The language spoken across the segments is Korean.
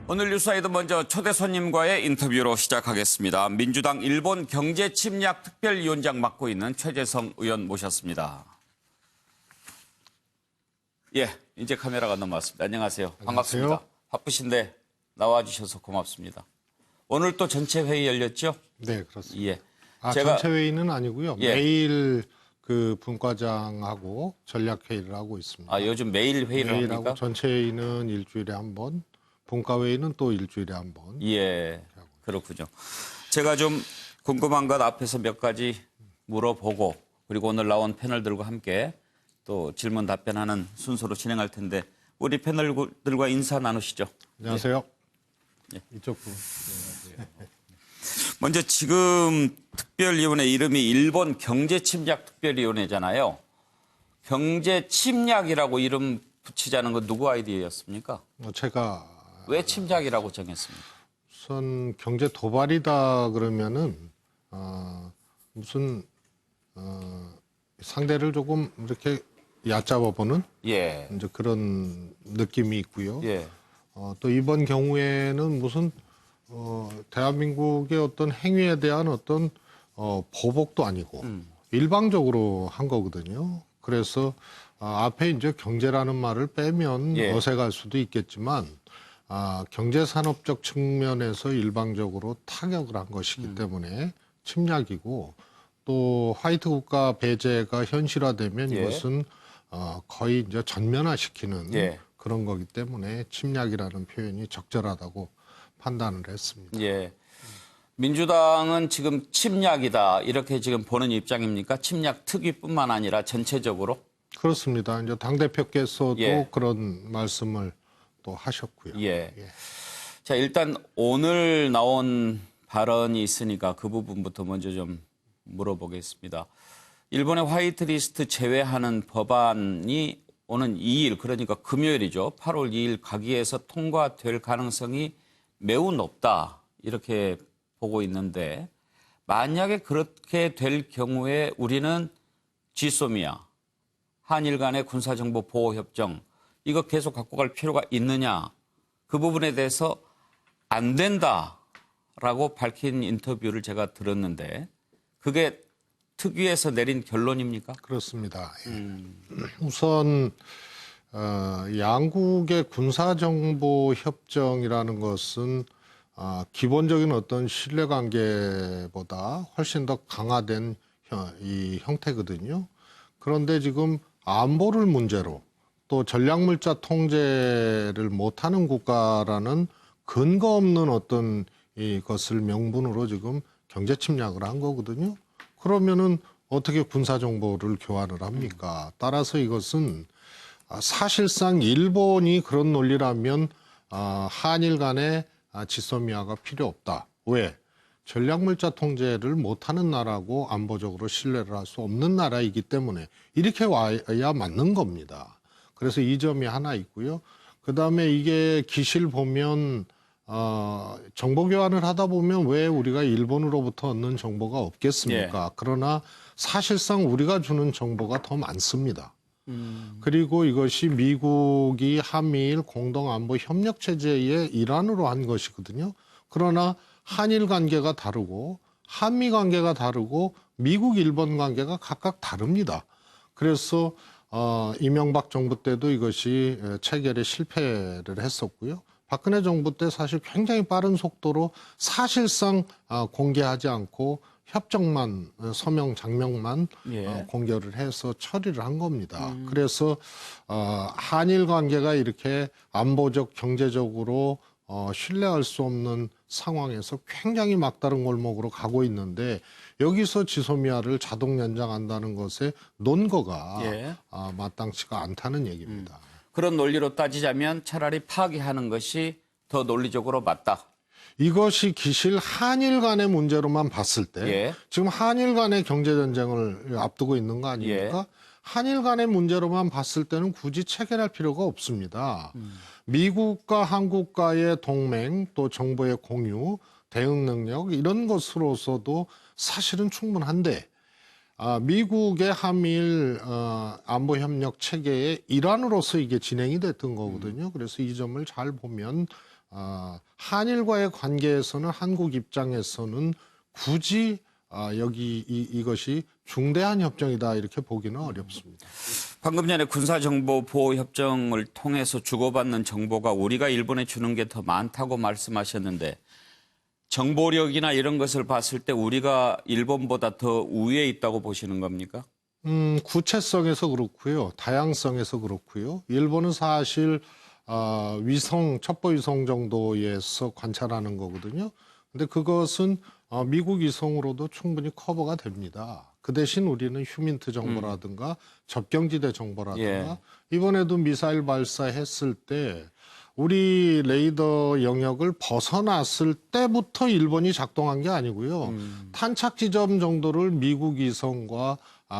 오늘 뉴스아이드 먼저 초대 손님과의 인터뷰로 시작하겠습니다. 민주당 일본 경제침략 특별위원장 맡고 있는 최재성 의원 모셨습니다. 예, 이제 카메라가 넘어왔습니다. 안녕하세요. 반갑습니다. 안녕하세요. 바쁘신데 나와주셔서 고맙습니다. 오늘 또 전체 회의 열렸죠? 네, 그렇습니다. 예. 전체 회의는 아니고요. 예. 매일 그 분과장하고 전략 회의를 하고 있습니다. 요즘 매일 회의를 매일하고 합니까? 전체 회의는 일주일에 한 번, 분과 회의는 또 일주일에 한 번. 예, 그렇군요. 제가 좀 궁금한 것 앞에서 몇 가지 물어보고 그리고 오늘 나온 패널들과 함께 또 질문 답변하는 순서로 진행할 텐데 우리 패널들과 인사 나누시죠. 안녕하세요. 예. 이쪽 분. 먼저 지금 특별위원회 이름이 일본 경제침략특별위원회잖아요. 경제침략이라고 이름 붙이자는 건 누구 아이디어였습니까? 제가 왜 침략이라고 정했습니까? 우선 경제 도발이다 그러면은 무슨 상대를 조금 이렇게 얕잡아 보는 예. 이제 그런 느낌이 있고요. 예. 또 이번 경우에는 무슨 대한민국의 어떤 행위에 대한 어떤 보복도 아니고 일방적으로 한 거거든요. 그래서 앞에 이제 경제라는 말을 빼면 예. 어색할 수도 있겠지만 경제산업적 측면에서 일방적으로 타격을 한 것이기 때문에 침략이고 또 화이트 국가 배제가 현실화되면 예. 이것은 거의 이제 전면화시키는 예. 그런 거기 때문에 침략이라는 표현이 적절하다고 판단을 했습니다. 예. 민주당은 지금 침략이다 이렇게 지금 보는 입장입니까? 침략 특위뿐만 아니라 전체적으로? 그렇습니다. 이제 당대표께서도 예. 그런 말씀을 또 하셨고요. 예. 자, 일단 오늘 나온 발언이 있으니까 그 부분부터 먼저 좀 물어보겠습니다. 일본의 화이트리스트 제외하는 법안이 오는 2일, 그러니까 금요일이죠. 8월 2일 가기에서 통과될 가능성이 매우 높다. 이렇게 보고 있는데 만약에 그렇게 될 경우에 우리는 지소미아, 한일 간의 군사정보 보호협정 이거 계속 갖고 갈 필요가 있느냐. 그 부분에 대해서 안 된다라고 밝힌 인터뷰를 제가 들었는데 그게 특위에서 내린 결론입니까? 그렇습니다. 우선 양국의 군사정보 협정이라는 것은 기본적인 어떤 신뢰관계보다 훨씬 더 강화된 이 형태거든요. 그런데 지금 안보를 문제로 또 전략물자 통제를 못하는 국가라는 근거 없는 어떤 이것을 명분으로 지금 경제 침략을 한 거거든요. 그러면은 어떻게 군사 정보를 교환을 합니까? 따라서 이것은 사실상 일본이 그런 논리라면 한일 간의 지소미아가 필요 없다. 왜? 전략물자 통제를 못하는 나라고 안보적으로 신뢰를 할 수 없는 나라이기 때문에 이렇게 와야 맞는 겁니다. 그래서 이 점이 하나 있고요. 그다음에 이게 기실 보면 정보 교환을 하다 보면 왜 우리가 일본으로부터 얻는 정보가 없겠습니까? 예. 그러나 사실상 우리가 주는 정보가 더 많습니다. 그리고 이것이 미국이 한미일 공동안보협력체제의 일환으로 한 것이거든요. 그러나 한일 관계가 다르고 한미 관계가 다르고 미국 일본 관계가 각각 다릅니다. 그래서 이명박 정부 때도 이것이 체결에 실패를 했었고요. 박근혜 정부 때 사실 굉장히 빠른 속도로 사실상 공개하지 않고 협정만 서명 장면만 예. 공개를 해서 처리를 한 겁니다. 그래서 한일 관계가 이렇게 안보적 경제적으로 신뢰할 수 없는 상황에서 굉장히 막다른 골목으로 가고 있는데 여기서 지소미아를 자동 연장한다는 것의 논거가 예. 마땅치가 않다는 얘기입니다. 그런 논리로 따지자면 차라리 파기하는 것이 더 논리적으로 맞다. 이것이 기실 한일 간의 문제로만 봤을 때 예. 지금 한일 간의 경제전쟁을 앞두고 있는 거 아닙니까? 한일 간의 문제로만 봤을 때는 굳이 체결할 필요가 없습니다. 미국과 한국과의 동맹 또 정보의 공유, 대응 능력 이런 것으로서도 사실은 충분한데 미국의 한미일 안보협력 체계의 일환으로서 이게 진행이 됐던 거거든요. 그래서 이 점을 잘 보면 한일과의 관계에서는 한국 입장에서는 굳이 여기 이것이 중대한 협정이다 이렇게 보기는 어렵습니다. 방금 전에 군사정보보호협정을 통해서 주고받는 정보가 우리가 일본에 주는 게 더 많다고 말씀하셨는데 정보력이나 이런 것을 봤을 때 우리가 일본보다 더 우위에 있다고 보시는 겁니까? 구체성에서 그렇고요. 다양성에서 그렇고요. 일본은 사실 위성, 첩보위성 정도에서 관찰하는 거거든요. 근데 그것은 미국 위성으로도 충분히 커버가 됩니다. 그 대신 우리는 휴민트 정보라든가 접경지대 정보라든가 예. 이번에도 미사일 발사했을 때 우리 레이더 영역을 벗어났을 때부터 일본이 작동한 게 아니고요. 탄착 지점 정도를 미국 위성과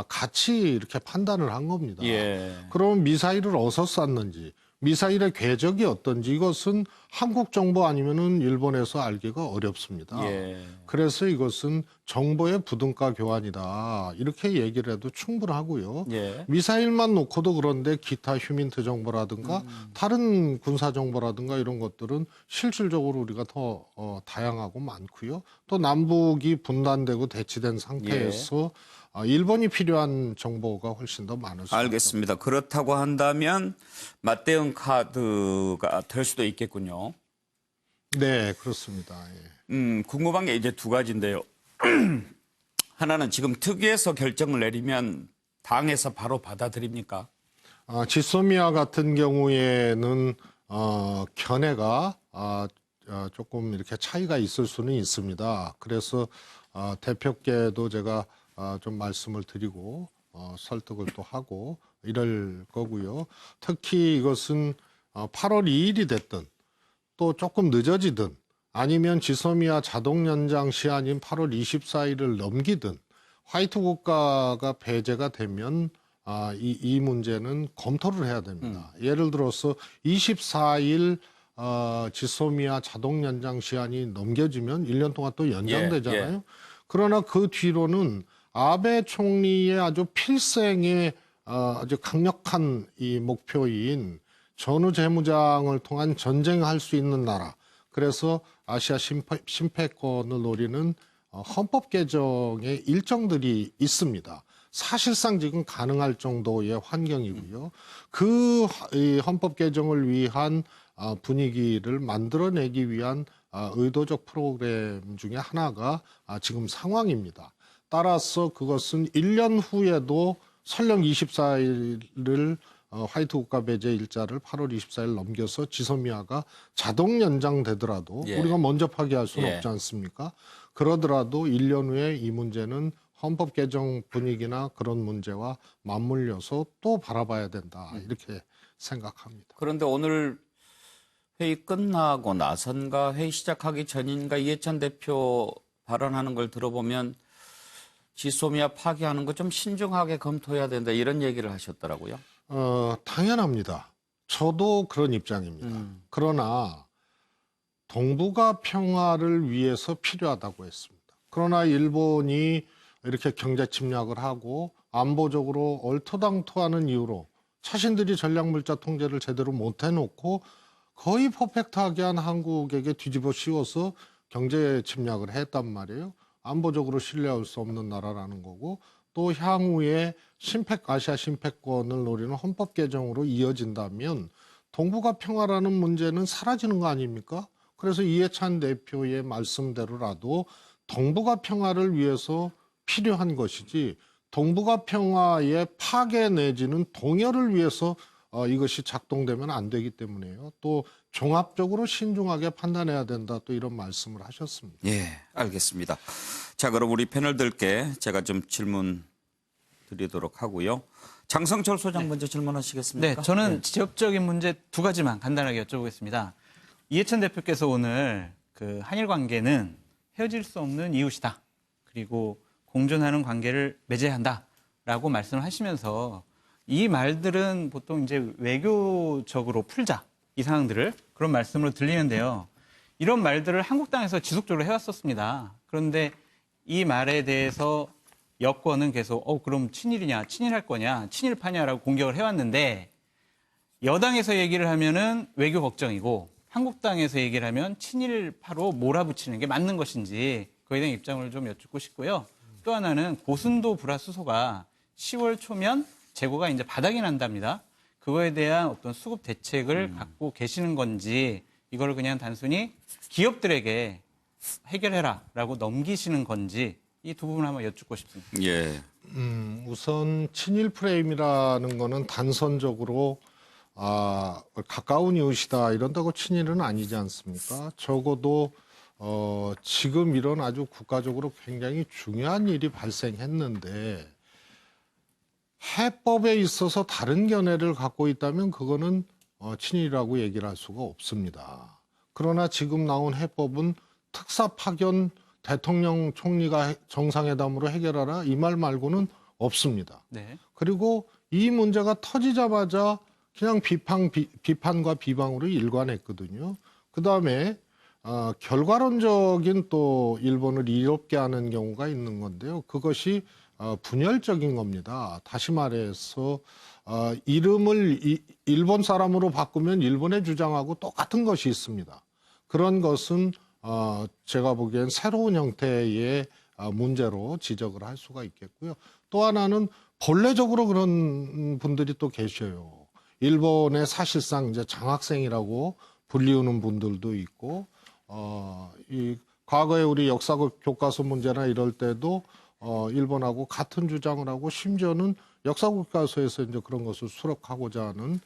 같이 이렇게 판단을 한 겁니다. 예. 그럼 미사일을 어디서 쐈는지, 미사일의 궤적이 어떤지 이것은 한국 정보 아니면은 일본에서 알기가 어렵습니다. 예. 그래서 이것은 정보의 부등가 교환이다. 이렇게 얘기를 해도 충분하고요. 예. 미사일만 놓고도 그런데 기타 휴민트 정보라든가 다른 군사 정보라든가 이런 것들은 실질적으로 우리가 더 다양하고 많고요. 또 남북이 분단되고 대치된 상태에서 일본이 필요한 정보가 훨씬 더 많을 수 알겠습니다. 그렇다고 한다면 맞대응 카드가 될 수도 있겠군요. 네, 그렇습니다. 예. 궁금한 게 이제 두 가지인데요. 하나는 지금 특위에서 결정을 내리면 당에서 바로 받아들입니까? 지소미아 같은 경우에는 견해가 조금 이렇게 차이가 있을 수는 있습니다. 그래서 대표께도 제가 좀 말씀을 드리고 설득을 또 하고 이럴 거고요. 특히 이것은 8월 2일이 됐든 또 조금 늦어지든 아니면 지소미아 자동 연장 시한인 8월 24일을 넘기든 화이트 국가가 배제가 되면 이 문제는 검토를 해야 됩니다. 예를 들어서 24일 지소미아 자동 연장 시한이 넘겨지면 1년 동안 또 연장되잖아요. 예. 그러나 그 뒤로는 아베 총리의 아주 필생의 아주 강력한 이 목표인 전후 재무장을 통한 전쟁할 수 있는 나라. 그래서 아시아 심패권을 노리는 헌법 개정의 일정들이 있습니다. 사실상 지금 가능할 정도의 환경이고요. 그 헌법 개정을 위한 분위기를 만들어내기 위한 의도적 프로그램 중에 하나가 지금 상황입니다. 따라서 그것은 1년 후에도 설령 24일을 화이트 국가 배제 일자를 8월 24일 넘겨서 지소미아가 자동 연장되더라도 예. 우리가 먼저 파기할 수는 예. 없지 않습니까? 그러더라도 1년 후에 이 문제는 헌법 개정 분위기나 그런 문제와 맞물려서 또 바라봐야 된다. 이렇게 생각합니다. 그런데 오늘 회의 끝나고 나선가 회의 시작하기 전인가 이해찬 대표 발언하는 걸 들어보면 지소미아 파기하는 거 좀 신중하게 검토해야 된다 이런 얘기를 하셨더라고요. 당연합니다. 저도 그런 입장입니다. 그러나 동북아 평화를 위해서 필요하다고 했습니다. 그러나 일본이 이렇게 경제 침략을 하고 안보적으로 얼토당토하는 이유로 자신들이 전략물자 통제를 제대로 못 해놓고 거의 퍼펙트하게 한 한국에게 뒤집어 씌워서 경제 침략을 했단 말이에요. 안보적으로 신뢰할 수 없는 나라라는 거고 또 향후에 아시아 심패권을 노리는 헌법 개정으로 이어진다면 동북아 평화라는 문제는 사라지는 거 아닙니까? 그래서 이해찬 대표의 말씀대로라도 동북아 평화를 위해서 필요한 것이지 동북아 평화의 파괴 내지는 동열을 위해서 이것이 작동되면 안 되기 때문에요. 또 종합적으로 신중하게 판단해야 된다. 또 이런 말씀을 하셨습니다. 예, 알겠습니다. 자, 그럼 우리 패널들께 제가 좀 질문 드리도록 하고요. 장성철 소장 먼저 질문하시겠습니까? 네, 저는 지역적인 문제 두 가지만 간단하게 여쭤보겠습니다. 이해찬 대표께서 오늘 그 한일 관계는 헤어질 수 없는 이웃이다. 그리고 공존하는 관계를 맺어야 한다라고 말씀을 하시면서 이 말들은 보통 이제 외교적으로 풀자 이 상황들을 그런 말씀으로 들리는데요. 이런 말들을 한국당에서 지속적으로 해왔었습니다. 그런데 이 말에 대해서 여권은 계속 그럼 친일이냐, 친일할 거냐, 친일파냐라고 공격을 해왔는데 여당에서 얘기를 하면은 외교 걱정이고 한국당에서 얘기를 하면 친일파로 몰아붙이는 게 맞는 것인지 그에 대한 입장을 좀 여쭙고 싶고요. 또 하나는 고순도 불화수소가 10월 초면 재고가 이제 바닥이 난답니다. 그거에 대한 어떤 수급 대책을 갖고 계시는 건지 이걸 그냥 단순히 기업들에게 해결해라라고 넘기시는 건지 이 두 부분 한번 여쭙고 싶습니다. 예. 우선 친일 프레임이라는 거는 단선적으로 가까운 이웃이다 이런다고 친일은 아니지 않습니까? 적어도 지금 이런 아주 국가적으로 굉장히 중요한 일이 발생했는데 해법에 있어서 다른 견해를 갖고 있다면 그거는 친일이라고 얘기를 할 수가 없습니다. 그러나 지금 나온 해법은 특사 파견 대통령 총리가 정상회담으로 해결하라 이 말 말고는 없습니다. 네. 그리고 이 문제가 터지자마자 그냥 비판과 비방으로 일관했거든요. 그다음에 결과론적인 또 일본을 이롭게 하는 경우가 있는 건데요. 그것이 분열적인 겁니다. 다시 말해서 이름을 일본 사람으로 바꾸면 일본의 주장하고 똑같은 것이 있습니다. 그런 것은 제가 보기엔 새로운 형태의 문제로 지적을 할 수가 있겠고요. 또 하나는 본래적으로 그런 분들이 또 계셔요. 일본의 사실상 이제 장학생이라고 불리우는 분들도 있고, 이 과거에 우리 역사 교과서 문제나 이럴 때도 일본하고 같은 주장을 하고 심지어는 역사 교과서에서 이제 그런 것을 수록하고자 하는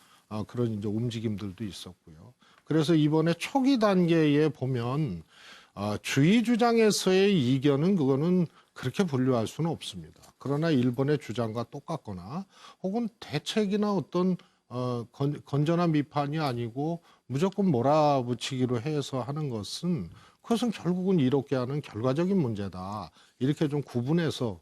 그런 이제 움직임들도 있었고요. 그래서 이번에 초기 단계에 보면 주의 주장에서의 이견은 그거는 그렇게 분류할 수는 없습니다. 그러나 일본의 주장과 똑같거나 혹은 대책이나 어떤 건전한 비판이 아니고 무조건 몰아붙이기로 해서 하는 것은 그것은 결국은 이롭게 하는 결과적인 문제다. 이렇게 좀 구분해서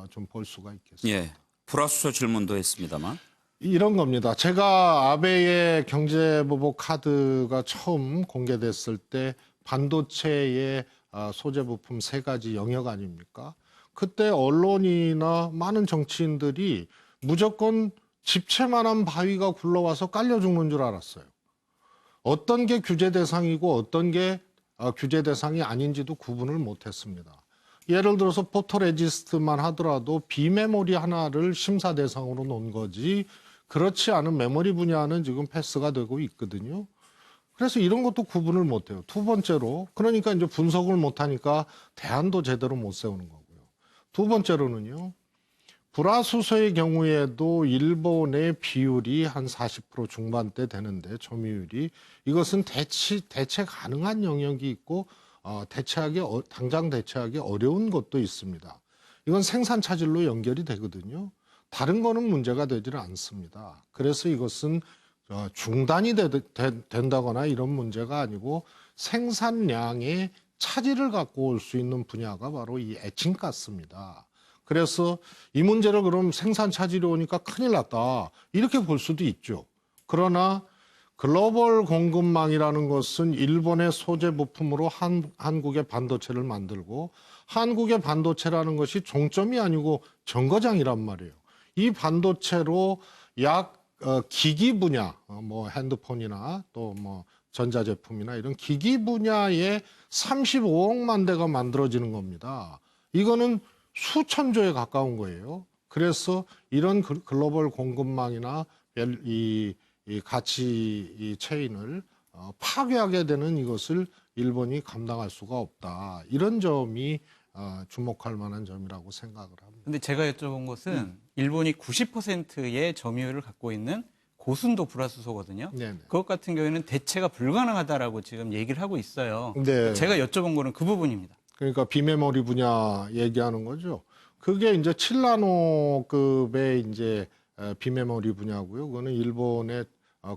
좀 볼 수가 있겠습니다. 예. 불화수소 질문도 했습니다만. 이런 겁니다. 제가 아베의 경제보복 카드가 처음 공개됐을 때 반도체의 소재 부품 3가지 영역 아닙니까? 그때 언론이나 많은 정치인들이 무조건 집채만한 바위가 굴러와서 깔려 죽는 줄 알았어요. 어떤 게 규제 대상이고 어떤 게 규제 대상이 아닌지도 구분을 못했습니다. 예를 들어서 포토레지스트만 하더라도 비메모리 하나를 심사 대상으로 놓은 거지 그렇지 않은 메모리 분야는 지금 패스가 되고 있거든요. 그래서 이런 것도 구분을 못해요. 두 번째로 그러니까 이제 분석을 못하니까 대안도 제대로 못 세우는 거고요. 두 번째로는요. 불화수소의 경우에도 일본의 비율이 한 40% 중반대 되는데 점유율이 이것은 대체 가능한 영역이 있고 당장 대체하기 어려운 것도 있습니다. 이건 생산 차질로 연결이 되거든요. 다른 거는 문제가 되지는 않습니다. 그래서 이것은 중단이 된다거나 이런 문제가 아니고 생산량의 차질을 갖고 올 수 있는 분야가 바로 이 에칭가스입니다. 그래서 이 문제를 그럼 생산 차질이 오니까 큰일 났다. 이렇게 볼 수도 있죠. 그러나 글로벌 공급망이라는 것은 일본의 소재 부품으로 한국의 반도체를 만들고 한국의 반도체라는 것이 종점이 아니고 정거장이란 말이에요. 이 반도체로 약 기기 분야, 뭐 핸드폰이나 또 뭐 전자제품이나 이런 기기 분야에 35억만 대가 만들어지는 겁니다. 이거는 수천조에 가까운 거예요. 그래서 이런 글로벌 공급망이나 이 가치 체인을 파괴하게 되는 이것을 일본이 감당할 수가 없다. 이런 점이 주목할 만한 점이라고 생각을 합니다. 근데 제가 여쭤본 것은 일본이 90%의 점유율을 갖고 있는 고순도 불화수소거든요. 네네. 그것 같은 경우에는 대체가 불가능하다라고 지금 얘기를 하고 있어요. 네. 제가 여쭤본 거는 그 부분입니다. 그러니까 비메모리 분야 얘기하는 거죠. 그게 이제 7나노급의 이제 비메모리 분야고요. 그거는 일본의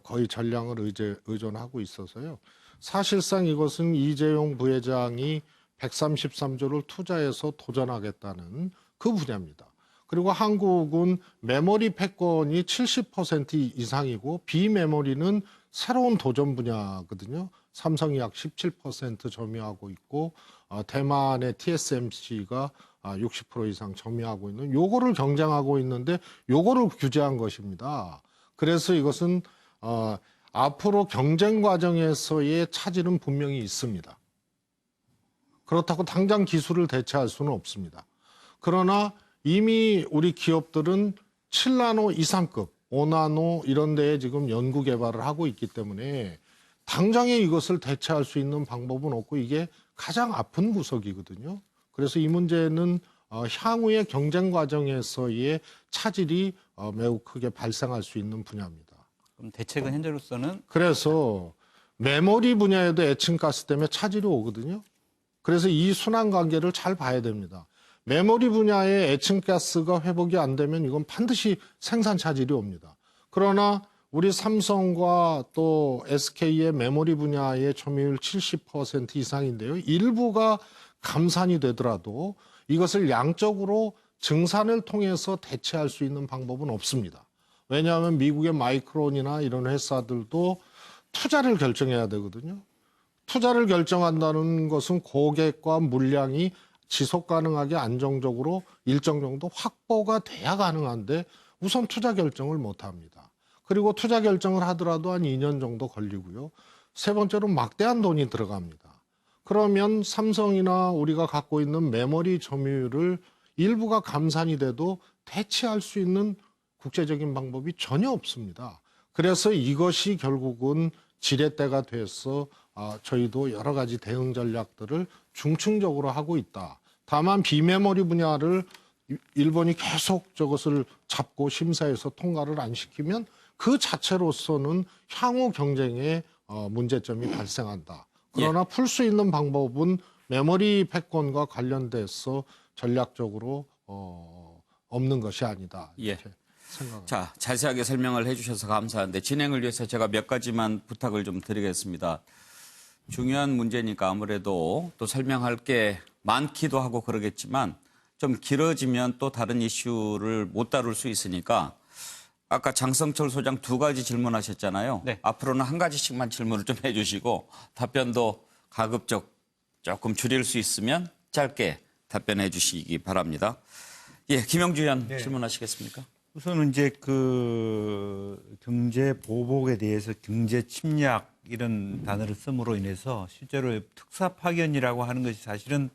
거의 전량을 의존하고 있어서요. 사실상 이것은 이재용 부회장이 133조를 투자해서 도전하겠다는 그 분야입니다. 그리고 한국은 메모리 패권이 70% 이상이고 비메모리는 새로운 도전 분야거든요. 삼성이 약 17% 점유하고 있고 대만의 TSMC가 60% 이상 점유하고 있는 요거를 경쟁하고 있는데 요거를 규제한 것입니다. 그래서 이것은 앞으로 경쟁 과정에서의 차질은 분명히 있습니다. 그렇다고 당장 기술을 대체할 수는 없습니다. 그러나 이미 우리 기업들은 7나노 이상급, 5나노 이런 데에 지금 연구 개발을 하고 있기 때문에 당장에 이것을 대체할 수 있는 방법은 없고 이게 가장 아픈 구석이거든요. 그래서 이 문제는 향후의 경쟁 과정에서의 차질이 매우 크게 발생할 수 있는 분야입니다. 그럼 대책은 현재로서는 그래서 메모리 분야에도 에칭가스 때문에 차질이 오거든요. 그래서 이 순환 관계를 잘 봐야 됩니다. 메모리 분야의 에칭가스가 회복이 안 되면 이건 반드시 생산 차질이 옵니다. 그러나 우리 삼성과 또 SK의 메모리 분야의 점유율 70% 이상인데요. 일부가 감산이 되더라도 이것을 양적으로 증산을 통해서 대체할 수 있는 방법은 없습니다. 왜냐하면 미국의 마이크론이나 이런 회사들도 투자를 결정해야 되거든요. 투자를 결정한다는 것은 고객과 물량이 지속 가능하게 안정적으로 일정 정도 확보가 돼야 가능한데 우선 투자 결정을 못 합니다. 그리고 투자 결정을 하더라도 한 2년 정도 걸리고요. 세 번째로 막대한 돈이 들어갑니다. 그러면 삼성이나 우리가 갖고 있는 메모리 점유율을 일부가 감산이 돼도 대체할 수 있는 국제적인 방법이 전혀 없습니다. 그래서 이것이 결국은 지렛대가 돼서 저희도 여러 가지 대응 전략들을 중층적으로 하고 있다. 다만 비메모리 분야를 일본이 계속 저것을 잡고 심사해서 통과를 안 시키면 그 자체로서는 향후 경쟁에 문제점이 발생한다. 그러나 풀 수 있는 방법은 메모리 패권과 관련돼서 전략적으로 없는 것이 아니다. 이렇게 생각합니다. 자, 자세하게 설명을 해주셔서 감사한데 진행을 위해서 제가 몇 가지만 부탁을 좀 드리겠습니다. 중요한 문제니까 아무래도 또 설명할 게 많기도 하고 그러겠지만 좀 길어지면 또 다른 이슈를 못 다룰 수 있으니까 아까 장성철 소장 2가지 질문하셨잖아요. 네. 앞으로는 한 가지씩만 질문을 좀 해주시고 답변도 가급적 조금 줄일 수 있으면 짧게 답변해 주시기 바랍니다. 예, 김영주 의원 질문하시겠습니까? 우선은 이제 그 경제 보복에 대해서 경제 침략 이런 단어를 씀으로 인해서 실제로 특사 파견이라고 하는 것이 사실은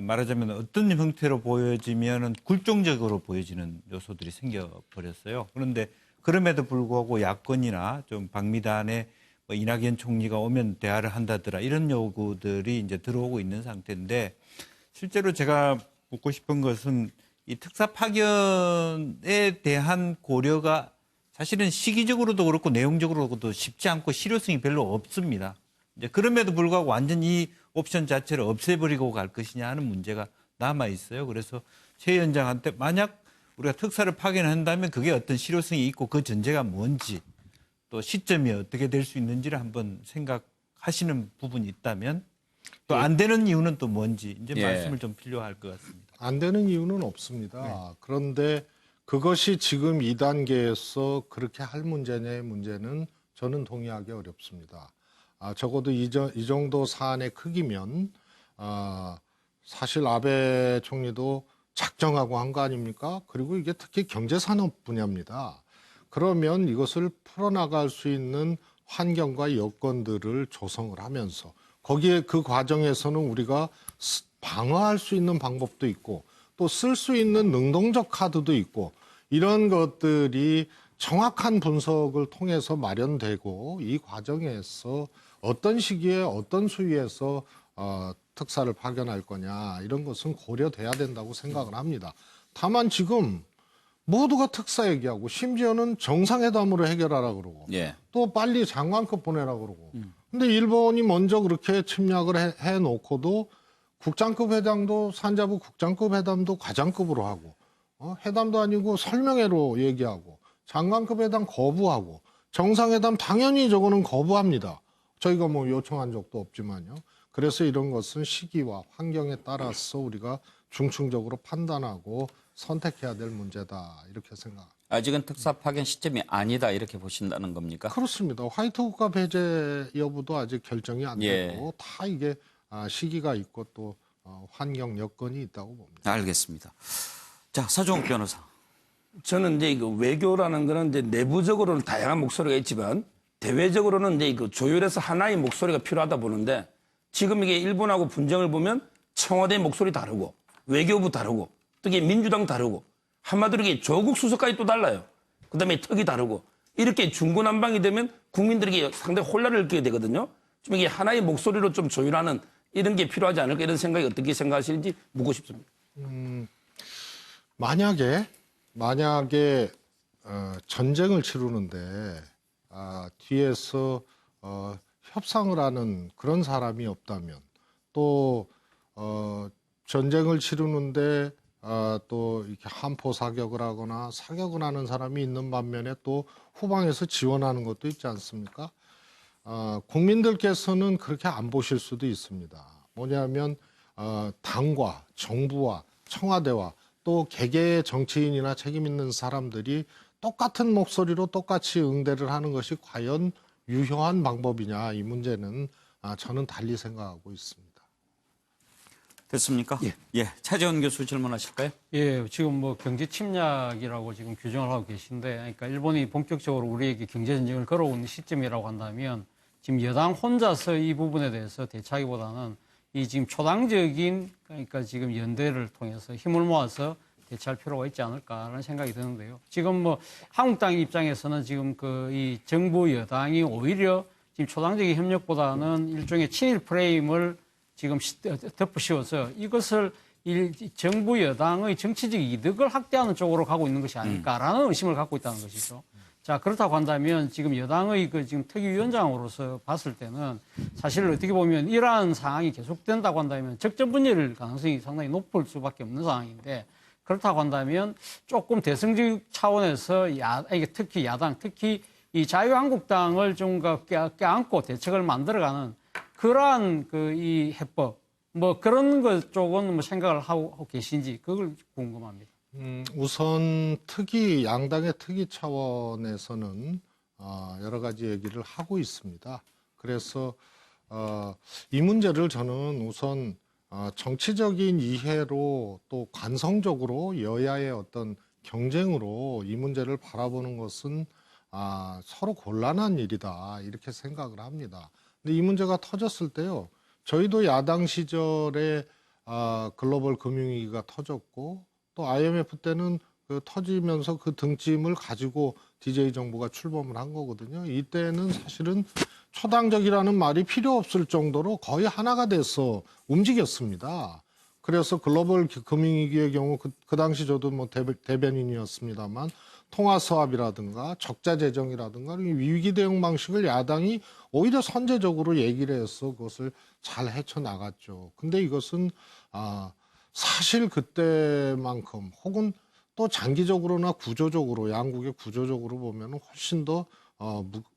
말하자면 어떤 형태로 보여지면은 굴종적으로 보여지는 요소들이 생겨버렸어요. 그런데 그럼에도 불구하고 야권이나 좀 방미단에 뭐 이낙연 총리가 오면 대화를 한다더라 이런 요구들이 이제 들어오고 있는 상태인데 실제로 제가 묻고 싶은 것은 이 특사 파견에 대한 고려가 사실은 시기적으로도 그렇고 내용적으로도 쉽지 않고 실효성이 별로 없습니다. 이제 그럼에도 불구하고 완전 히 옵션 자체를 없애버리고 갈 것이냐 하는 문제가 남아 있어요. 그래서 최 위원장한테 만약 우리가 특사를 파견한다면 그게 어떤 실효성이 있고 그 전제가 뭔지 또 시점이 어떻게 될 수 있는지를 한번 생각하시는 부분이 있다면 또 안 되는 이유는 또 뭔지 이제 말씀을 좀 필요할 것 같습니다. 안 되는 이유는 없습니다. 그런데 그것이 지금 2단계에서 그렇게 할 문제냐의 문제는 저는 동의하기 어렵습니다. 적어도 이 정도 사안의 크기면 사실 아베 총리도 작정하고 한 거 아닙니까? 그리고 이게 특히 경제산업 분야입니다. 그러면 이것을 풀어나갈 수 있는 환경과 여건들을 조성을 하면서 거기에 그 과정에서는 우리가 방어할 수 있는 방법도 있고 또 쓸 수 있는 능동적 카드도 있고 이런 것들이 정확한 분석을 통해서 마련되고 이 과정에서 어떤 시기에 어떤 수위에서 특사를 파견할 거냐 이런 것은 고려돼야 된다고 생각을 합니다. 다만 지금 모두가 특사 얘기하고 심지어는 정상회담으로 해결하라 그러고 또 빨리 장관급 보내라 그러고 근데 일본이 먼저 그렇게 침략을 해놓고도 국장급 회담도 산자부 국장급 회담도 과장급으로 하고 회담도 아니고 설명회로 얘기하고 장관급 회담 거부하고 정상회담 당연히 저거는 거부합니다. 저희가 뭐 요청한 적도 없지만요. 그래서 이런 것은 시기와 환경에 따라서 우리가 중층적으로 판단하고 선택해야 될 문제다 이렇게 생각합니다. 아직은 특사 파견 시점이 아니다 이렇게 보신다는 겁니까? 그렇습니다. 화이트 국가 배제 여부도 아직 결정이 안 되고 다 이게 시기가 있고 또 환경 여건이 있다고 봅니다. 알겠습니다. 자, 서종욱 변호사. 저는 이제 이거 외교라는 거는 이제 내부적으로는 다양한 목소리가 있지만 대외적으로는 이제 그 조율해서 하나의 목소리가 필요하다 보는데 지금 이게 일본하고 분쟁을 보면 청와대 목소리 다르고 외교부 다르고 특히 민주당 다르고 한마디로 이게 조국 수석까지 또 달라요. 그다음에 턱이 다르고 이렇게 중구난방이 되면 국민들에게 상당히 혼란을 느끼게 되거든요. 좀 이게 하나의 목소리로 좀 조율하는 이런 게 필요하지 않을까 이런 생각이 어떻게 생각하시는지 묻고 싶습니다. 만약에 전쟁을 치르는데 뒤에서 협상을 하는 그런 사람이 없다면 또 전쟁을 치르는데 또 이렇게 한포 사격을 하거나 사격을 하는 사람이 있는 반면에 또 후방에서 지원하는 것도 있지 않습니까? 국민들께서는 그렇게 안 보실 수도 있습니다. 뭐냐면 당과 정부와 청와대와 또 개개의 정치인이나 책임 있는 사람들이 똑같은 목소리로 똑같이 응대를 하는 것이 과연 유효한 방법이냐 이 문제는 저는 달리 생각하고 있습니다. 됐습니까? 예. 차재원 교수 질문하실까요? 예, 지금 뭐 경제 침략이라고 지금 규정을 하고 계신데, 그러니까 일본이 본격적으로 우리에게 경제 전쟁을 걸어오는 시점이라고 한다면 지금 여당 혼자서 이 부분에 대해서 대처하기보다는 이 지금 초당적인 그러니까 지금 연대를 통해서 힘을 모아서 대처할 필요가 있지 않을까라는 생각이 드는데요. 지금 뭐 한국당 입장에서는 지금 그 이 정부 여당이 오히려 지금 초당적인 협력보다는 일종의 친일 프레임을 지금 덮으씌워서 이것을 정부 여당의 정치적 이득을 확대하는 쪽으로 가고 있는 것이 아닐까라는 의심을 갖고 있다는 것이죠. 자, 그렇다고 한다면 지금 여당의 그 지금 특위위원장으로서 봤을 때는 사실 어떻게 보면 이러한 상황이 계속된다고 한다면 적정 분열일 가능성이 상당히 높을 수밖에 없는 상황인데 그렇다고 한다면 조금 대승적 차원에서 이게 특히 야당, 특히 이 자유한국당을 좀 껴안고 대책을 만들어가는 그러한 그 이 해법 뭐 그런 것 쪽은 뭐 생각을 하고 계신지 그걸 궁금합니다. 우선 양당의 특위 차원에서는 여러 가지 얘기를 하고 있습니다. 그래서 이 문제를 저는 우선 정치적인 이해로 또 관성적으로 여야의 어떤 경쟁으로 이 문제를 바라보는 것은 서로 곤란한 일이다 이렇게 생각을 합니다. 근데 이 문제가 터졌을 때요. 저희도 야당 시절에 글로벌 금융위기가 터졌고 또 IMF 때는 그 터지면서 그 등짐을 가지고 DJ 정부가 출범을 한 거거든요. 이때는 사실은 초당적이라는 말이 필요 없을 정도로 거의 하나가 돼서 움직였습니다. 그래서 글로벌 금융위기의 경우 그 당시 저도 뭐 대변인이었습니다만 통화수합이라든가 적자재정이라든가 위기 대응 방식을 야당이 오히려 선제적으로 얘기를 해서 그것을 잘 헤쳐나갔죠. 근데 이것은 사실 그때만큼 혹은 또 장기적으로나 구조적으로 양국의 구조적으로 보면 훨씬 더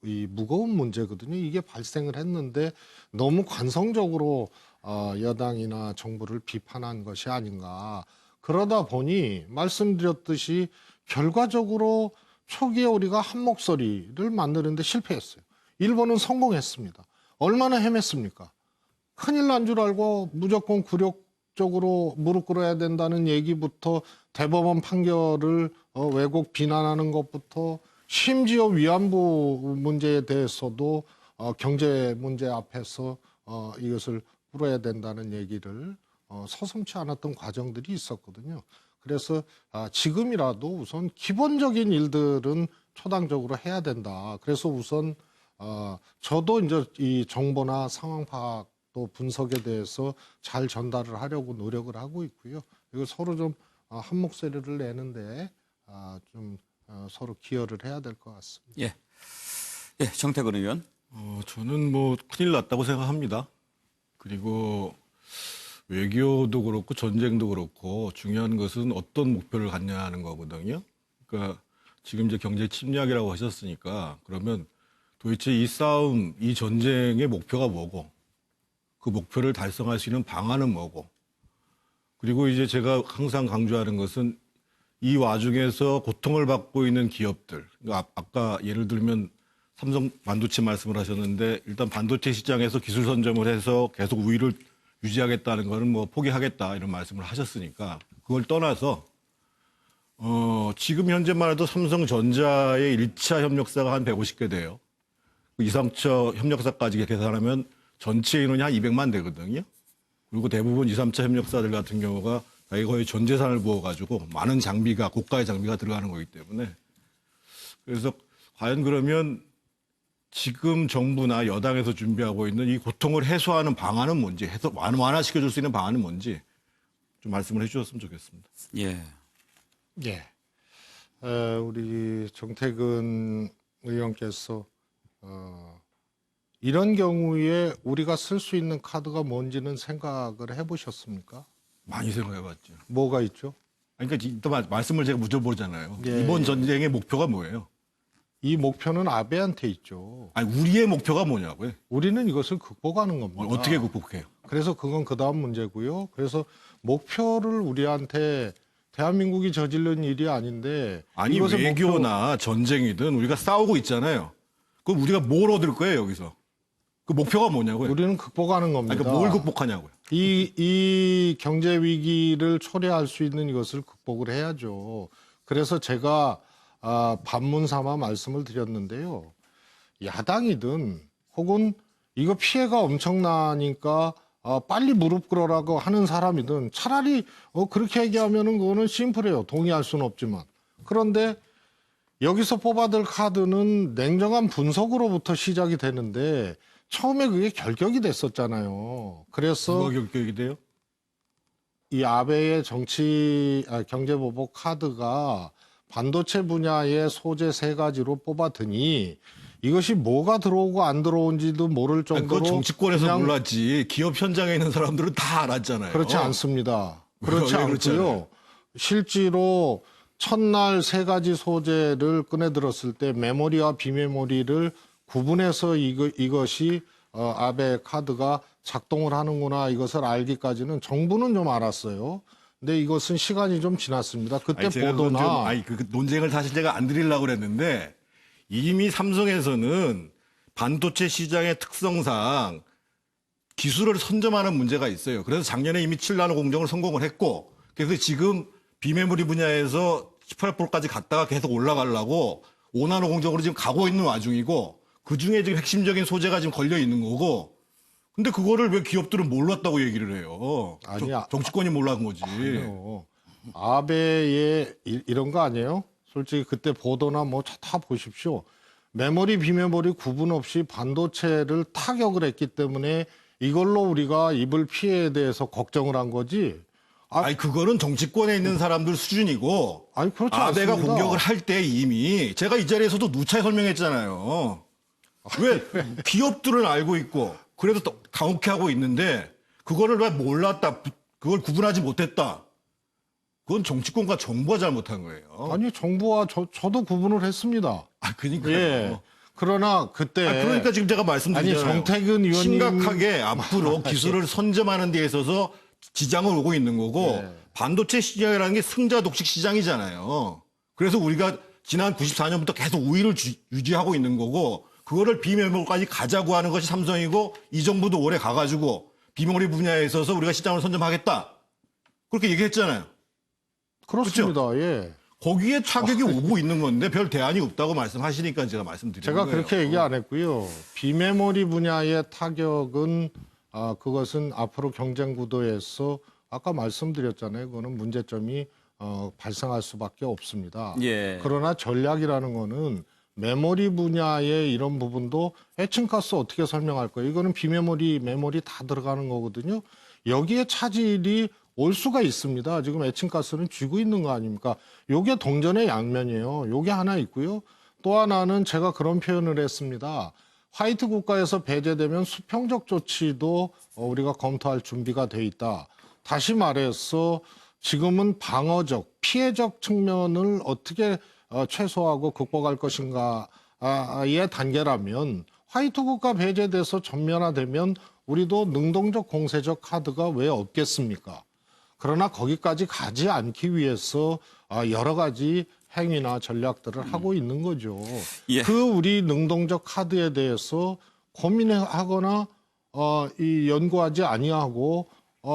무거운 문제거든요. 이게 발생을 했는데 너무 관성적으로 여당이나 정부를 비판한 것이 아닌가. 그러다 보니 말씀드렸듯이 결과적으로 초기에 우리가 한 목소리를 만드는데 실패했어요. 일본은 성공했습니다. 얼마나 헤맸습니까? 큰일 난 줄 알고 무조건 굴욕적으로 무릎 꿇어야 된다는 얘기부터 대법원 판결을 왜곡 비난하는 것부터 심지어 위안부 문제에 대해서도 경제 문제 앞에서 이것을 풀어야 된다는 얘기를 서슴지 않았던 과정들이 있었거든요. 그래서 지금이라도 우선 기본적인 일들은 초당적으로 해야 된다. 그래서 우선 저도 이제 이 정보나 상황 파악 또 분석에 대해서 잘 전달을 하려고 노력을 하고 있고요. 이걸 서로 좀 한 목소리를 내는데 좀 서로 기여를 해야 될 것 같습니다. 예. 예, 정태근 의원. 저는 뭐 큰일 났다고 생각합니다. 그리고 외교도 그렇고 전쟁도 그렇고 중요한 것은 어떤 목표를 갖냐는 거거든요. 그러니까 지금 이제 경제 침략이라고 하셨으니까 그러면 도대체 이 싸움, 이 전쟁의 목표가 뭐고 그 목표를 달성할 수 있는 방안은 뭐고 그리고 이제 제가 항상 강조하는 것은 이 와중에서 고통을 받고 있는 기업들, 그러니까 아까 예를 들면 삼성 반도체 말씀을 하셨는데 일단 반도체 시장에서 기술 선점을 해서 계속 우위를 유지하겠다는 거는 뭐 포기하겠다 이런 말씀을 하셨으니까 그걸 떠나서 지금 현재만 해도 삼성전자의 1차 협력사가 한 150개 돼요. 2, 3차 협력사까지 계산하면 전체 인원이 한 200만 되거든요. 그리고 대부분 2, 3차 협력사들 같은 경우가 거의 전 재산을 부어가지고 많은 장비가, 고가의 장비가 들어가는 거기 때문에. 그래서 과연 그러면 지금 정부나 여당에서 준비하고 있는 이 고통을 해소하는 방안은 뭔지, 완화시켜줄 수 있는 방안은 뭔지 좀 말씀을 해주셨으면 좋겠습니다. 예. 예. 우리 정태근 의원께서 이런 경우에 우리가 쓸 수 있는 카드가 뭔지는 생각을 해보셨습니까? 많이 생각해봤죠. 뭐가 있죠? 아니, 그러니까 또 말씀을 제가 묻어보잖아요. 예, 이번 예. 전쟁의 목표가 뭐예요? 이 목표는 아베한테 있죠. 아니, 우리의 목표가 뭐냐고요? 우리는 이것을 극복하는 겁니다. 어떻게 극복해요? 그래서 그건 그 다음 문제고요. 그래서 목표를 우리한테 대한민국이 저지른 일이 아닌데 아니, 이것의 외교나 전쟁이든 우리가 싸우고 있잖아요. 그럼 우리가 뭘 얻을 거예요, 여기서? 그 목표가 뭐냐고요? 우리는 극복하는 겁니다. 아니, 그러니까 뭘 극복하냐고요? 이 경제 위기를 초래할 수 있는 이것을 극복을 해야죠. 그래서 제가 반문 삼아 말씀을 드렸는데요. 야당이든 혹은 이거 피해가 엄청나니까 빨리 무릎 꿇어라고 하는 사람이든 차라리 그렇게 얘기하면은 그거는 심플해요. 동의할 수는 없지만. 그런데 여기서 뽑아들 카드는 냉정한 분석으로부터 시작이 되는데 처음에 그게 결격이 됐었잖아요. 그래서 누가 결격이 돼요? 이 아베의 경제보복 카드가 반도체 분야의 소재 3가지로 뽑아드니 이것이 뭐가 들어오고 안 들어온지도 모를 아니, 정도로 그건 정치권에서 그냥 몰랐지. 기업 현장에 있는 사람들은 다 알았잖아요. 그렇지 않습니다. 그렇지 왜 그렇지 않아요? 않고요. 실제로 첫날 3가지 소재를 꺼내들었을 때 메모리와 비메모리를 구분해서 이것이 아베 카드가 작동을 하는구나 이것을 알기까지는 정부는 좀 알았어요. 근데 이것은 시간이 좀 지났습니다. 그때 아니, 제가 그건 보도나 그 논쟁을 사실 제가 안 드리려고 그랬는데 이미 삼성에서는 반도체 시장의 특성상 기술을 선점하는 문제가 있어요. 그래서 작년에 이미 7나노 공정을 성공을 했고 그래서 지금 비메모리 분야에서 18%까지 갔다가 계속 올라가려고 5나노 공정으로 지금 가고 있는 와중이고 그중에 지금 핵심적인 소재가 지금 걸려 있는 거고 근데 그거를 왜 기업들은 몰랐다고 얘기를 해요? 아니야. 정치권이 몰랐는 거지. 아니요. 아베의 이런 거 아니에요? 솔직히 그때 보도나 뭐 다 보십시오. 메모리 비메모리 구분 없이 반도체를 타격을 했기 때문에 이걸로 우리가 입을 피해에 대해서 걱정을 한 거지. 아니 그거는 정치권에 있는 사람들 수준이고 아니 그렇지 아베가 않습니다. 공격을 할 때 이미 제가 이 자리에서도 누차 설명했잖아요. 왜 기업들은 알고 있고 그래도 또 당혹해하고 있는데 그거를 왜 몰랐다 그걸 구분하지 못했다. 그건 정치권과 정부가 잘못한 거예요. 아니 정부와 저도 구분을 했습니다. 그러니까요. 예. 그러나 그때 그러니까 지금 제가 말씀드리잖아요. 아니 정태근 의원님 심각하게 앞으로 기술을 선점하는 데 있어서 지장을 오고 있는 거고 예. 반도체 시장이라는 게 승자 독식 시장이잖아요. 그래서 우리가 지난 94년부터 계속 우위를 유지하고 있는 거고 그거를 비메모리까지 가자고 하는 것이 삼성이고 이 정부도 오래 가가지고 비메모리 분야에 있어서 우리가 시장을 선점하겠다. 그렇게 얘기했잖아요. 그렇습니다. 예. 거기에 타격이 오고 있는 건데 별 대안이 없다고 말씀하시니까 제가 말씀드리는 제가 거예요. 그렇게 얘기 안 했고요. 비메모리 분야의 타격은 그것은 앞으로 경쟁 구도에서 아까 말씀드렸잖아요. 그거는 문제점이 발생할 수밖에 없습니다. 예. 그러나 전략이라는 거는 메모리 분야의 이런 부분도 애칭가스 어떻게 설명할 거예요? 이거는 비메모리, 메모리 다 들어가는 거거든요. 여기에 차질이 올 수가 있습니다. 지금 애칭가스는 쥐고 있는 거 아닙니까? 요게 동전의 양면이에요. 요게 하나 있고요. 또 하나는 제가 그런 표현을 했습니다. 화이트 국가에서 배제되면 수평적 조치도 우리가 검토할 준비가 돼 있다. 다시 말해서 지금은 방어적, 피해적 측면을 어떻게 최소화하고 극복할 것인가의 단계라면 화이트 국가 배제돼서 전면화되면 우리도 능동적 공세적 카드가 왜 없겠습니까? 그러나 거기까지 가지 않기 위해서 여러 가지 행위나 전략들을 하고 있는 거죠. 예. 그 우리 능동적 카드에 대해서 고민하거나 이 연구하지 아니하고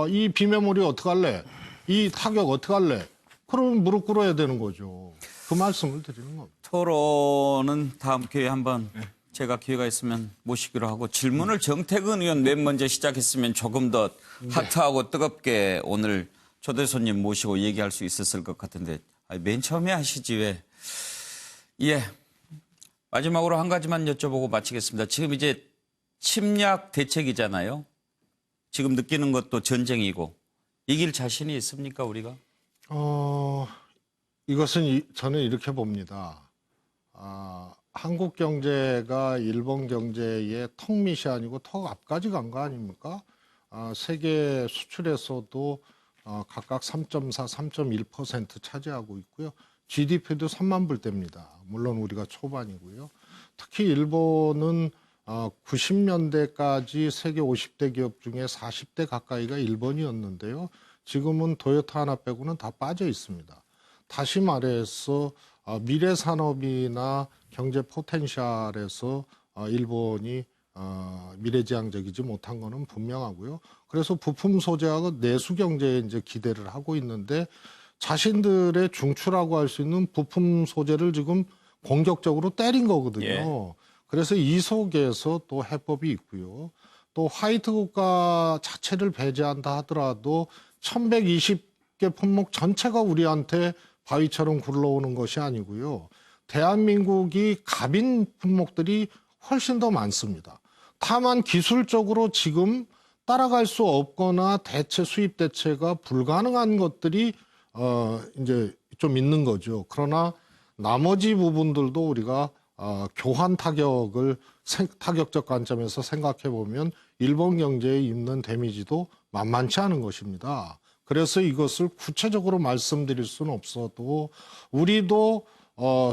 이 비메모리 어떡할래? 이 타격 어떡할래? 그러면 무릎 꿇어야 되는 거죠. 그 말씀을 드리는 겁니다. 토론은 다음 기회에 한번 제가 기회가 있으면 모시기로 하고 질문을 정태근 의원 맨 먼저 시작했으면 조금 더 핫하고 뜨겁게 오늘 초대 손님 모시고 얘기할 수 있었을 것 같은데 맨 처음에 하시지 왜. 예. 마지막으로 한 가지만 여쭤보고 마치겠습니다. 지금 이제 침략 대책이잖아요. 지금 느끼는 것도 전쟁이고 이길 자신이 있습니까 우리가? 이것은 저는 이렇게 봅니다. 한국 경제가 일본 경제의 턱 밑이 아니고 턱 앞까지 간 거 아닙니까? 세계 수출에서도 각각 3.4, 3.1% 차지하고 있고요. GDP도 3만 불대입니다. 물론 우리가 초반이고요. 특히 일본은 90년대까지 세계 50대 기업 중에 40대 가까이가 일본이었는데요. 지금은 토요타 하나 빼고는 다 빠져 있습니다. 다시 말해서 미래 산업이나 경제 포텐셜에서 일본이 미래지향적이지 못한 거는 분명하고요. 그래서 부품 소재하고 내수 경제에 이제 기대를 하고 있는데 자신들의 중추라고 할 수 있는 부품 소재를 지금 공격적으로 때린 거거든요. 예. 그래서 이 속에서 또 해법이 있고요. 또 화이트 국가 자체를 배제한다 하더라도 1120개 품목 전체가 우리한테 바위처럼 굴러오는 것이 아니고요. 대한민국이 갑인 품목들이 훨씬 더 많습니다. 다만 기술적으로 지금 따라갈 수 없거나 수입 대체가 불가능한 것들이 이제 좀 있는 거죠. 그러나 나머지 부분들도 우리가 교환 타격적 관점에서 생각해 보면 일본 경제에 입는 데미지도 만만치 않은 것입니다. 그래서 이것을 구체적으로 말씀드릴 수는 없어도 우리도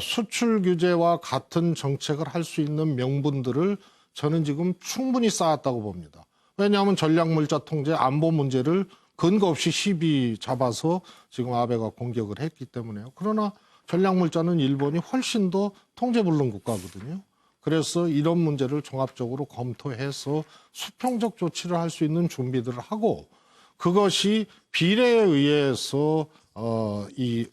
수출 규제와 같은 정책을 할 수 있는 명분들을 저는 지금 충분히 쌓았다고 봅니다. 왜냐하면 전략물자 통제 안보 문제를 근거 없이 시비 잡아서 지금 아베가 공격을 했기 때문에요. 그러나 전략물자는 일본이 훨씬 더 통제불능 국가거든요. 그래서 이런 문제를 종합적으로 검토해서 수평적 조치를 할 수 있는 준비들을 하고 그것이 비례에 의해서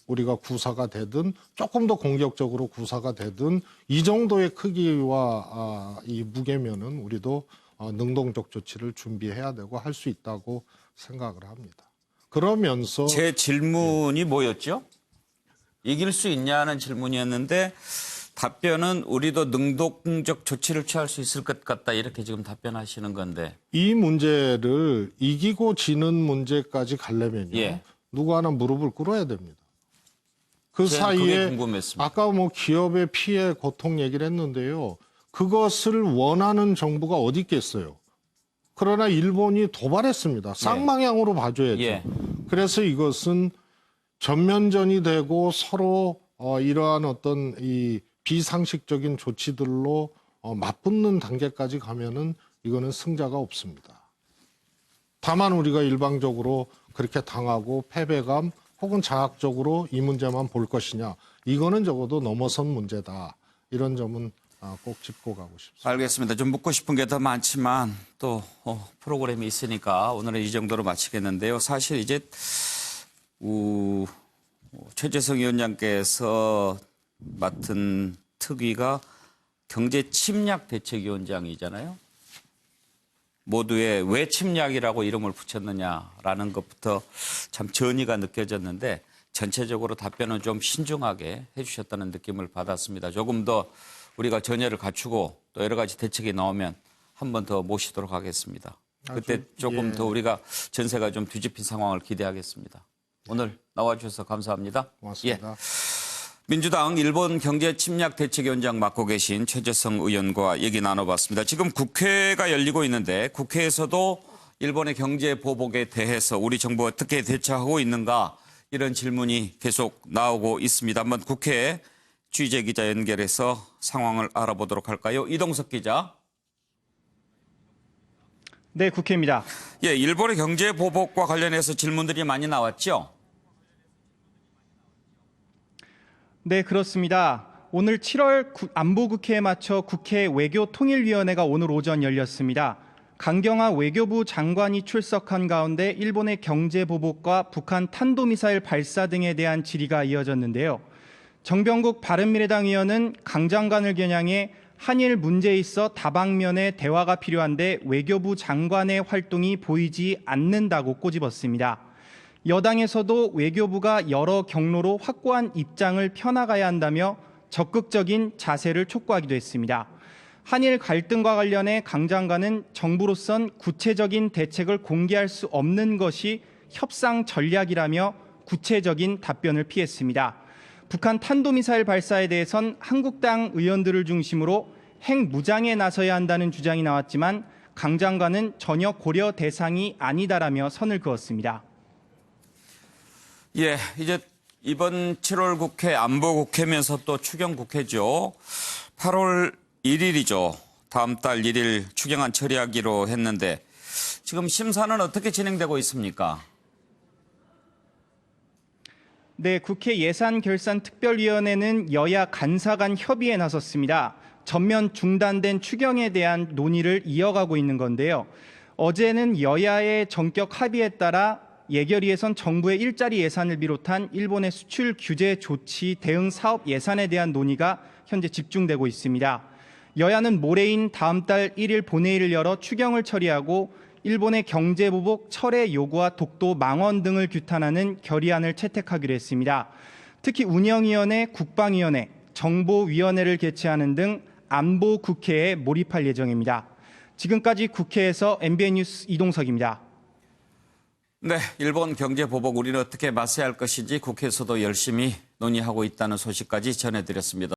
우리가 구사가 되든 조금 더 공격적으로 구사가 되든 이 정도의 크기와 이 무게면은 우리도 능동적 조치를 준비해야 되고 할 수 있다고 생각을 합니다. 그러면서 제 질문이 뭐였죠? 이길 수 있냐는 질문이었는데 답변은 우리도 능동적 조치를 취할 수 있을 것 같다 이렇게 지금 답변하시는 건데 이 문제를 이기고 지는 문제까지 가려면요. 예. 누구 하나 무릎을 꿇어야 됩니다. 그 저는 그게 사이에 궁금했습니다. 아까 뭐 기업의 피해, 고통 얘기를 했는데요. 그것을 원하는 정부가 어디 있겠어요. 그러나 일본이 도발했습니다. 쌍방향으로 봐줘야죠. 예. 그래서 이것은 전면전이 되고 서로 이러한 어떤 이 비상식적인 조치들로 맞붙는 단계까지 가면은 이거는 승자가 없습니다. 다만 우리가 일방적으로 그렇게 당하고 패배감 혹은 자학적으로 이 문제만 볼 것이냐 이거는 적어도 넘어선 문제다. 이런 점은 꼭 짚고 가고 싶습니다. 알겠습니다. 좀 묻고 싶은 게 더 많지만 또 프로그램이 있으니까 오늘은 이 정도로 마치겠는데요. 사실 이제 최재성 위원장께서 맡은 특위가 경제 침략 대책위원장이잖아요. 모두의 왜 침략이라고 이름을 붙였느냐라는 것부터 참 전의가 느껴졌는데 전체적으로 답변은 좀 신중하게 해주셨다는 느낌을 받았습니다. 조금 더 우리가 전열을 갖추고 또 여러 가지 대책이 나오면 한 번 더 모시도록 하겠습니다. 그때 조금 더 우리가 전세가 좀 뒤집힌 상황을 기대하겠습니다. 오늘 나와주셔서 감사합니다. 고맙습니다. 예. 민주당 일본 경제 침략 대책위원장 맡고 계신 최재성 의원과 얘기 나눠봤습니다. 지금 국회가 열리고 있는데 국회에서도 일본의 경제 보복에 대해서 우리 정부가 어떻게 대처하고 있는가 이런 질문이 계속 나오고 있습니다. 한번 국회 취재 기자 연결해서 상황을 알아보도록 할까요? 이동석 기자. 네, 국회입니다. 예, 일본의 경제 보복과 관련해서 질문들이 많이 나왔죠? 네, 그렇습니다. 오늘 7월 안보국회에 맞춰 국회 외교통일위원회가 오늘 오전 열렸습니다. 강경화 외교부 장관이 출석한 가운데 일본의 경제 보복과 북한 탄도미사일 발사 등에 대한 질의가 이어졌는데요. 정병국 바른미래당 의원은 강 장관을 겨냥해 한일 문제에 있어 다방면의 대화가 필요한데 외교부 장관의 활동이 보이지 않는다고 꼬집었습니다. 여당에서도 외교부가 여러 경로로 확고한 입장을 펴나가야 한다며 적극적인 자세를 촉구하기도 했습니다. 한일 갈등과 관련해 강 장관은 정부로선 구체적인 대책을 공개할 수 없는 것이 협상 전략이라며 구체적인 답변을 피했습니다. 북한 탄도미사일 발사에 대해선 한국당 의원들을 중심으로 핵무장에 나서야 한다는 주장이 나왔지만 강 장관은 전혀 고려 대상이 아니다라며 선을 그었습니다. 예, 이제 이번 7월 국회 안보국회면서 또 추경국회죠. 8월 1일이죠. 다음 달 1일 추경안 처리하기로 했는데 지금 심사는 어떻게 진행되고 있습니까? 네, 국회 예산결산특별위원회는 여야 간사 간 협의에 나섰습니다. 전면 중단된 추경에 대한 논의를 이어가고 있는 건데요. 어제는 여야의 전격 합의에 따라 예결위에선 정부의 일자리 예산을 비롯한 일본의 수출 규제 조치 대응 사업 예산에 대한 논의가 현재 집중되고 있습니다. 여야는 모레인 다음 달 1일 본회의를 열어 추경을 처리하고 일본의 경제보복 철회 요구와 독도 망원 등을 규탄하는 결의안을 채택하기로 했습니다. 특히 운영위원회, 국방위원회, 정보위원회를 개최하는 등 안보국회에 몰입할 예정입니다. 지금까지 국회에서 MBN 뉴스 이동석입니다. 네, 일본 경제보복 우리는 어떻게 맞서야 할 것인지 국회에서도 열심히 논의하고 있다는 소식까지 전해드렸습니다.